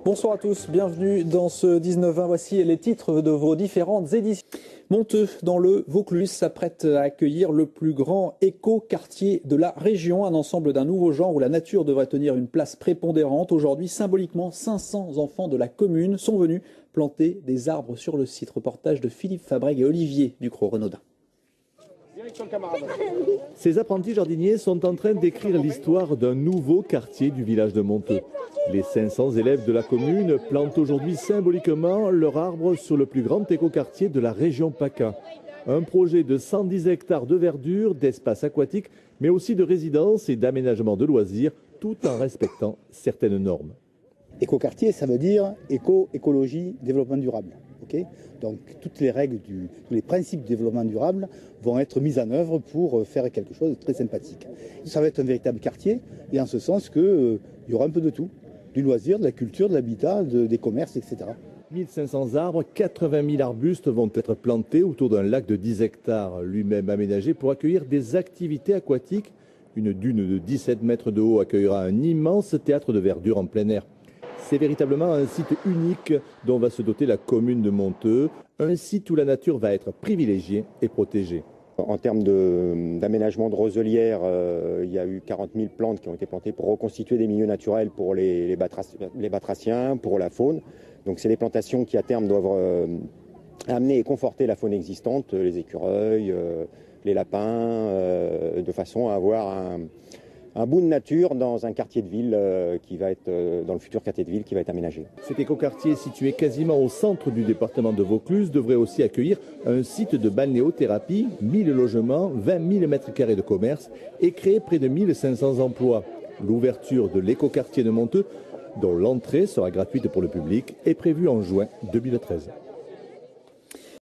Bonsoir à tous, bienvenue dans ce 19-20. Voici les titres de vos différentes éditions. Monteux, dans le Vaucluse, s'apprête à accueillir le plus grand éco-quartier de la région, un ensemble d'un nouveau genre où la nature devrait tenir une place prépondérante. Aujourd'hui, symboliquement, 500 enfants de la commune sont venus planter des arbres sur le site. Reportage de Philippe Fabrègue et Olivier Ducrot-Renaudin. Ces apprentis jardiniers sont en train d'écrire l'histoire d'un nouveau quartier du village de Monteux. Les 500 élèves de la commune plantent aujourd'hui symboliquement leur arbre sur le plus grand écoquartier de la région PACA. Un projet de 110 hectares de verdure, d'espace aquatique, mais aussi de résidences et d'aménagement de loisirs, tout en respectant certaines normes. Écoquartier, ça veut dire écologie, développement durable. Okay, donc toutes les règles, tous les principes de développement durable vont être mis en œuvre pour faire quelque chose de très sympathique. Ça va être un véritable quartier, et en ce sens qu'il y aura un peu de tout. Du loisir, de la culture, de l'habitat, des commerces, etc. 1500 arbres, 80 000 arbustes vont être plantés autour d'un lac de 10 hectares, lui-même aménagé pour accueillir des activités aquatiques. Une dune de 17 mètres de haut accueillera un immense théâtre de verdure en plein air. C'est véritablement un site unique dont va se doter la commune de Monteux, un site où la nature va être privilégiée et protégée. En termes d'aménagement de roselières, il y a eu 40 000 plantes qui ont été plantées pour reconstituer des milieux naturels pour les batraciens, pour la faune. Donc c'est des plantations qui à terme doivent amener et conforter la faune existante, les écureuils, les lapins, de façon à avoir un bout de nature dans un quartier de ville qui va être dans le futur quartier de ville qui va être aménagé. Cet écoquartier situé quasiment au centre du département de Vaucluse devrait aussi accueillir un site de balnéothérapie, 1000 logements, 20 000 mètres carrés de commerce et créer près de 1500 emplois. L'ouverture de l'écoquartier de Monteux, dont l'entrée sera gratuite pour le public, est prévue en juin 2013.